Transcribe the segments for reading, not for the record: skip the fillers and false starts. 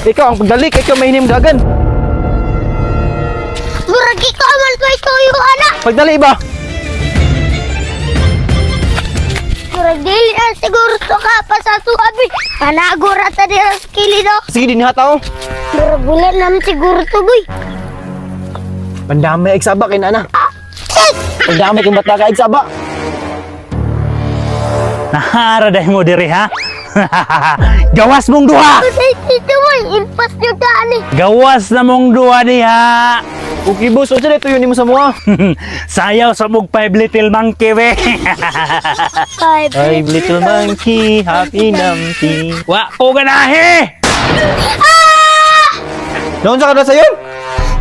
Ikaw ang pagdali, kay ikaw mahinim dagan. Murag ikaw man kay tuyo, anak. Pagdali ba? Murag dili na siguro to ka pa sa suabi. Panagura ta di sa kilido. Sige din hata oh. Murag bulan naman siguro to, boy. Pandamay igsaba kay nana. Pandamay kung bata ka igsaba. Naharaday mo diri ha. Gawas mong duha. Ay, tito, boy. Impas nyo daan eh. Gawas na mong duha diha. Okay boss, o sila tuyo ni mo sa mga. Sayaw sa mong 5 little monkey we. Five. Ay, little monkey, happy numpty. Wa ko ganahe. Noon sa kada sayon?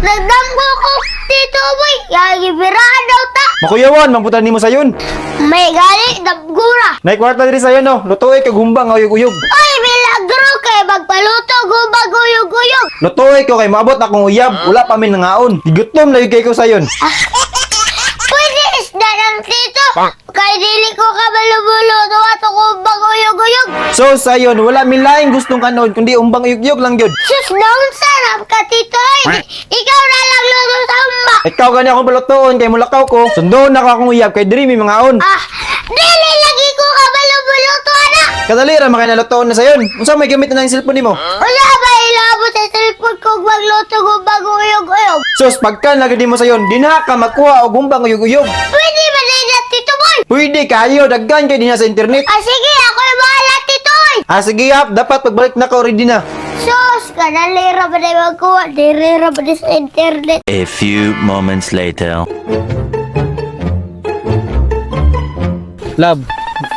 Nagdamgo ko, tito, boy. Yagi birahan daw ta. Makuyawan, mamputan ni mo sayon. May gali, dabgura. Naikwarta diri sayon no, lutoy kag humbang uyog-uyog. Ay, milagro kay magpaluto, gubag, uyog-uyog. Lutoy ko kay maabot akong uyab, wala pa min nangaon. Gigutom na yun kay ko sayon. Pwede isda ng tito. Kay dili ko ka malubuluto ato gubag, uyog-uyog. So sayon, wala min laing gustong kanon kundi umbang uyog-uyog lang gyud. Sus, daon sarap ka, tito. Ay, ikaw na lang luto sa umba. Ikaw gani akong balutoon kay mulakaw ko. Sundoon na ko akong uyab kay diri mi mangaon. Dili lagi ko ka malubuluto, anak. Kadali ra makay nalutoon na sayon. Unsa may gamit na ng cellphone nimo? Wala ba ilabot sa cellphone ko magluto gubag, uyog-uyog? Sus, pagkan lagi di mo sayon, di na ka makuha og umbang uyog-uyog. Pwede ba na yun, tito boy? Pwede kayo, daggan kay dinha sa internet. Sige, ako yung bahala, tito boy. Sige hap, dapat pagbalik na ka ready na. Sus, kanalira ba na magkuha? Dirira ba na sa internet? A few moments later. Love,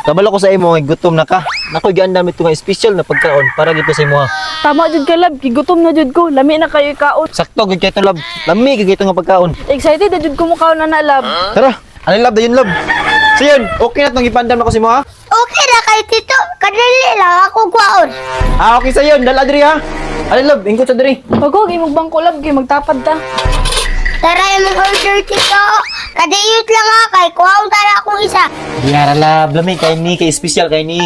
kabalo ko sa imo, gutom na ka. Nakoy giandam ito nga special na pagkaon para gito sa imo ha. Tama jud ka lab, kigutom na jud ko. Lami na kayo kaon. Sakto gid kay love. Lami gid nga pagkaon. Excited na jud ko mo kaon na lab. Tara, ano love dayon love. So yun, okay na tong ipandam ako sa imo ha. Okay na kay tito. Kadali lang ako kwaon. Okay sa yun, dala diri ha. Ano love, ingkot sa diri. Wag ko imong bangko lab kay magtapad ta. Tara yung order, tito. Kadiyot lang ha, kay kwaon tara akong isa. Diyara love, lami kay ni kay special kay ni.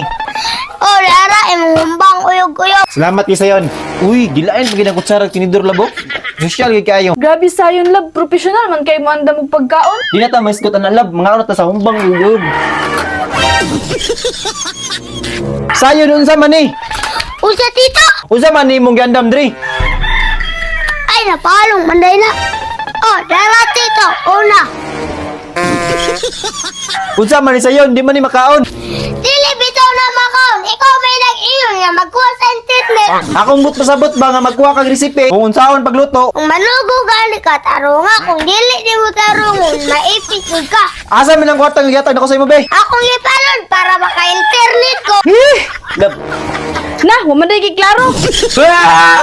Oh, Lara, imong humbang uyog-uyog. Salamat kay sayon. Uy, dilain pag ginang kutsara tinidor labo. Social gid kayo. Grabe sayon lab, professional man kay mo andam og pagkaon. Di na ta maiskot ang love, mga oras ta sa humbang uyog. Sayon unsa man ni? Usa, tito. Unsa man ni mong giandam diri? Ay, napalong, manday na. Oh, Lara, tito. Una. Unsa man ni sayon, di man ni makaon. Dili, bitaw na makaon. Ikaw may nag-iyon nga magkuha sa internet. Akong but pasabot ba nga magkuha kag resipe kung unsaon pagluto. Kung manugo gali ka, taro nga. Kung dili di mo tarungon, maipit yun ka. Asa man ang kwartang giyatag nako sa imo be? Akong ipalon para maka-internet ko. Love. Na, wa man day klaro. Ah!